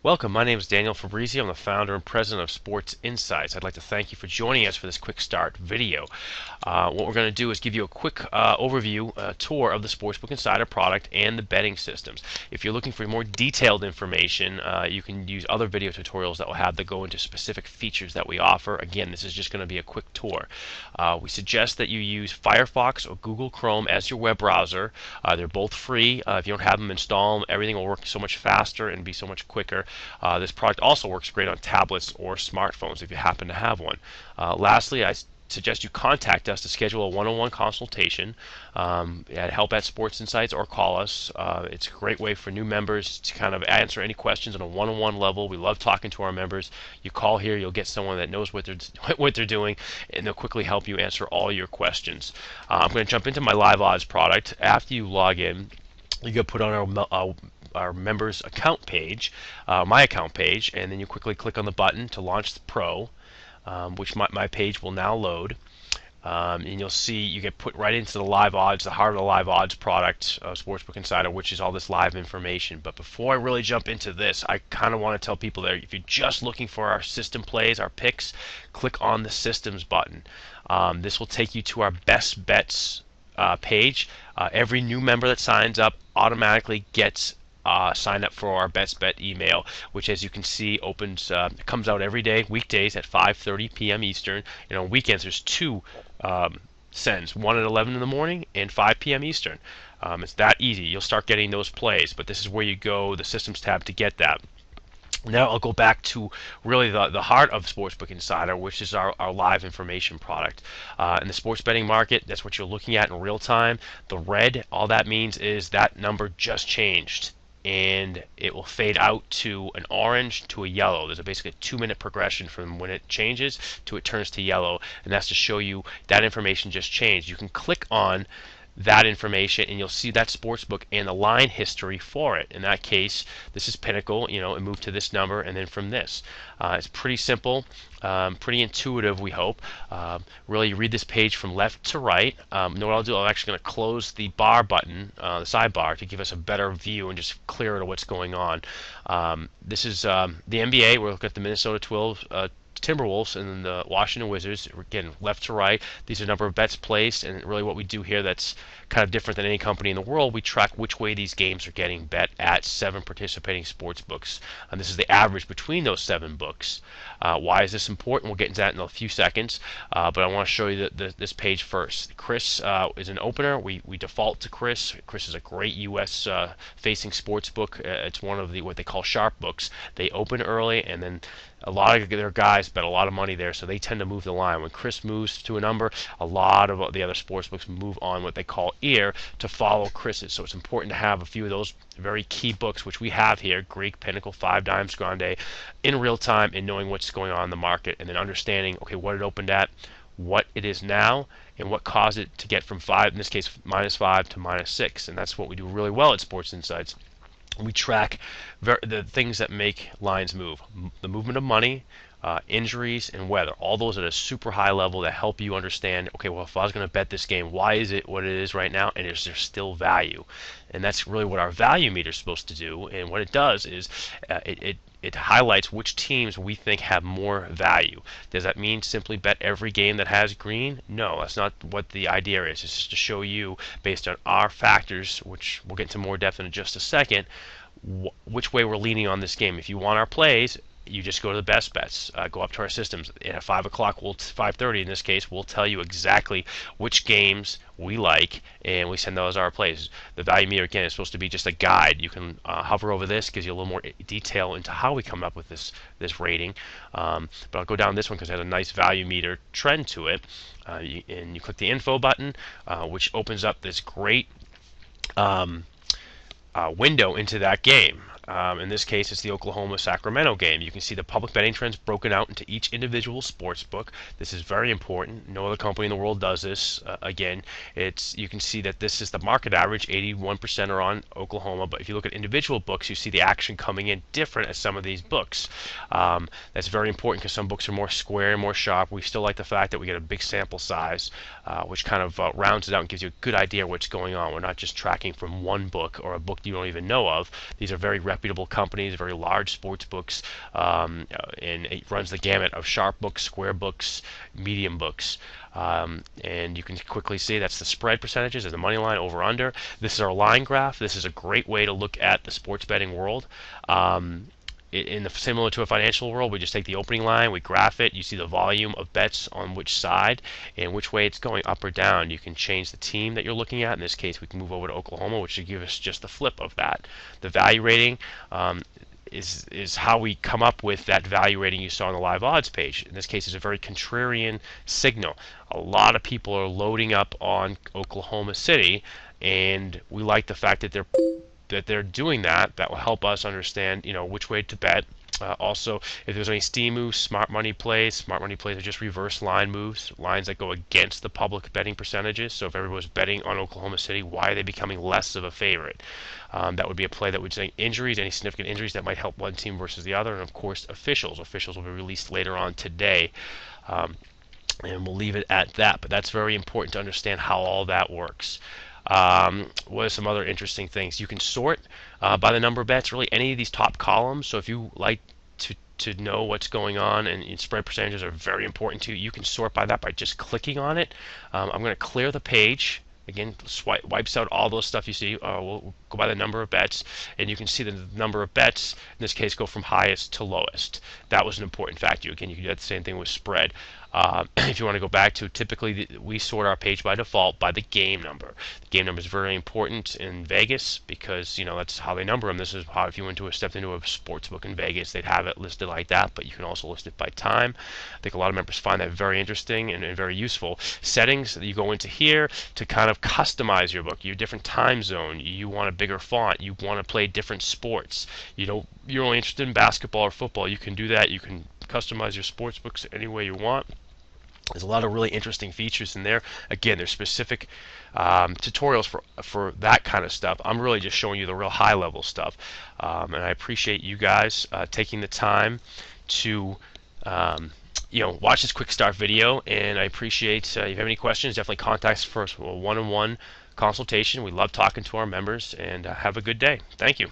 Welcome, my name is Daniel Fabrizi. I'm the founder and president of Sports Insights. I'd like to thank you for joining us for this quick start video. What we're going to do is give you a quick overview, tour of the Sportsbook Insider product and the betting systems. If you're looking for more detailed information, you can use other video tutorials that will have to go into specific features that we offer. Again, this is just going to be a quick tour. We suggest that you use Firefox or Google Chrome as your web browser. They're both free. If you don't have them, install them. Everything will work so much faster and be so much quicker. This product also works great on tablets or smartphones if you happen to have one. Lastly, I suggest you contact us to schedule a one-on-one consultation at help at Sports Insights or call us. It's a great way for new members to kind of answer any questions on a one-on-one level. We love talking to our members. You call here, you'll get someone that knows what they're doing, and they'll quickly help you answer all your questions. I'm going to jump into my live odds product. After you log in, you get put on our members account page, my account page, and then you quickly click on the button to launch the Pro, which my page will now load. And you'll see you get put right into the live odds, the heart of the live odds product of Sportsbook Insider, which is all this live information. But before I really jump into this, I kind of want to tell people that if you're just looking for our system plays, our picks, click on the systems button. This will take you to our best bets page. Every new member that signs up automatically gets sign up for our best bet email, which, as you can see, comes out every day, weekdays at 5:30 p.m. Eastern. And on weekends, there's two sends, one at 11 in the morning and 5 p.m. Eastern. It's that easy. You'll start getting those plays, but this is where you go, the systems tab, to get that. Now I'll go back to really the heart of Sportsbook Insider, which is our live information product. In the sports betting market, that's what you're looking at in real time. The red, all that means is that number just changed, and it will fade out to an orange to a yellow. There's basically a 2-minute progression from when it changes to it turns to yellow, and that's to show you that information just changed. You can click on that information and you'll see that sportsbook and the line history for it. In that case, this is Pinnacle, and move to this number, and then from this. It's pretty simple, pretty intuitive, we hope. Really, you read this page from left to right. What I'll do, I'm actually going to close the bar button, the sidebar, to give us a better view and just clearer to what's going on. This is the NBA. We're looking at the Minnesota Timberwolves and the Washington Wizards. Again, left to right, these are a number of bets placed, and really what we do here that's kind of different than any company in the world, we track which way these games are getting bet at 7 participating sports books. And this is the average between those 7 books. Why is this important? We'll get into that in a few seconds, but I want to show you this page first. Chris is an opener. We default to Chris. Chris is a great U.S. Facing sports book. It's one of what they call sharp books. They open early, and then a lot of their guys bet a lot of money there, so they tend to move the line. When Chris moves to a number, a lot of the other sportsbooks move on what they call ear to follow Chris's. So it's important to have a few of those very key books, which we have here, Greek, Pinnacle, 5 Dimes, Grande, in real time, and knowing what's going on in the market, and then understanding, okay, what it opened at, what it is now, and what caused it to get from 5, in this case, -5 to -6. And that's what we do really well at Sports Insights. We track the things that make lines move. The movement of money, injuries, and weather. All those at a super high level that help you understand, okay, well, if I was going to bet this game, why is it what it is right now, and is there still value? And that's really what our value meter is supposed to do. And what it does is it highlights which teams we think have more value. Does that mean simply bet every game that has green? No, that's not what the idea is. It's just to show you, based on our factors, which we'll get into more depth in just a second, which way we're leaning on this game. If you want our plays, you just go to the best bets, go up to our systems. At 5 o'clock, 5:30 in this case, we'll tell you exactly which games we like, and we send those our plays. The value meter, again, is supposed to be just a guide. You can hover over this, gives you a little more detail into how we come up with this rating. But I'll go down this one because it has a nice value meter trend to it. And you click the info button, which opens up this great window into that game. In this case, it's the Oklahoma-Sacramento game. You can see the public betting trends broken out into each individual sports book. This is very important. No other company in the world does this. Again, you can see that this is the market average. 81% are on Oklahoma. But if you look at individual books, you see the action coming in different as some of these books. That's very important because some books are more square and more sharp. We still like the fact that we get a big sample size, which kind of rounds it out and gives you a good idea of what's going on. We're not just tracking from one book or a book you don't even know of. These are very reputable reputable companies, very large sports books, and it runs the gamut of sharp books, square books, medium books. And you can quickly see that's the spread percentages and the money line over under. This is our line graph. This is a great way to look at the sports betting world. Similar to a financial world, we just take the opening line, we graph it, you see the volume of bets on which side and which way it's going, up or down. You can change the team that you're looking at. In this case, we can move over to Oklahoma, which should give us just the flip of that. The value rating is how we come up with that value rating you saw on the live odds page. In this case, it's a very contrarian signal. A lot of people are loading up on Oklahoma City, and we like the fact that they're doing that. That will help us understand, which way to bet. Also, if there's any steam moves, smart money plays are just reverse line moves, lines that go against the public betting percentages. So if everyone was betting on Oklahoma City, why are they becoming less of a favorite? That would be a play that would say injuries, any significant injuries that might help one team versus the other, and of course officials. Officials will be released later on today. And we'll leave it at that. But that's very important to understand how all that works. What are some other interesting things? You can sort by the number of bets, really any of these top columns. So if you like to know what's going on, and spread percentages are very important to you, you can sort by that by just clicking on it. I'm going to clear the page. Again, wipes out all those stuff you see. We'll go by the number of bets, and you can see the number of bets, in this case, go from highest to lowest. That was an important factor. Again, you can do the same thing with spread. If you want to go back to, typically we sort our page by default by the game number. The game number is very important in Vegas because that's how they number them. This is how, if you stepped into a sports book in Vegas, they'd have it listed like that, but you can also list it by time. I think a lot of members find that very interesting and very useful. Settings that you go into here to kind of customize your book. You have a different time zone. You want a bigger font. You want to play different sports. You're only interested in basketball or football. You can do that. You can customize your sports books any way you want. There's a lot of really interesting features in there. Again, there's specific tutorials for that kind of stuff. I'm really just showing you the real high level stuff, and I appreciate you guys taking the time to watch this quick start video. And I appreciate if you have any questions, definitely contact us for a one-on-one consultation. We love talking to our members, and have a good day. Thank you.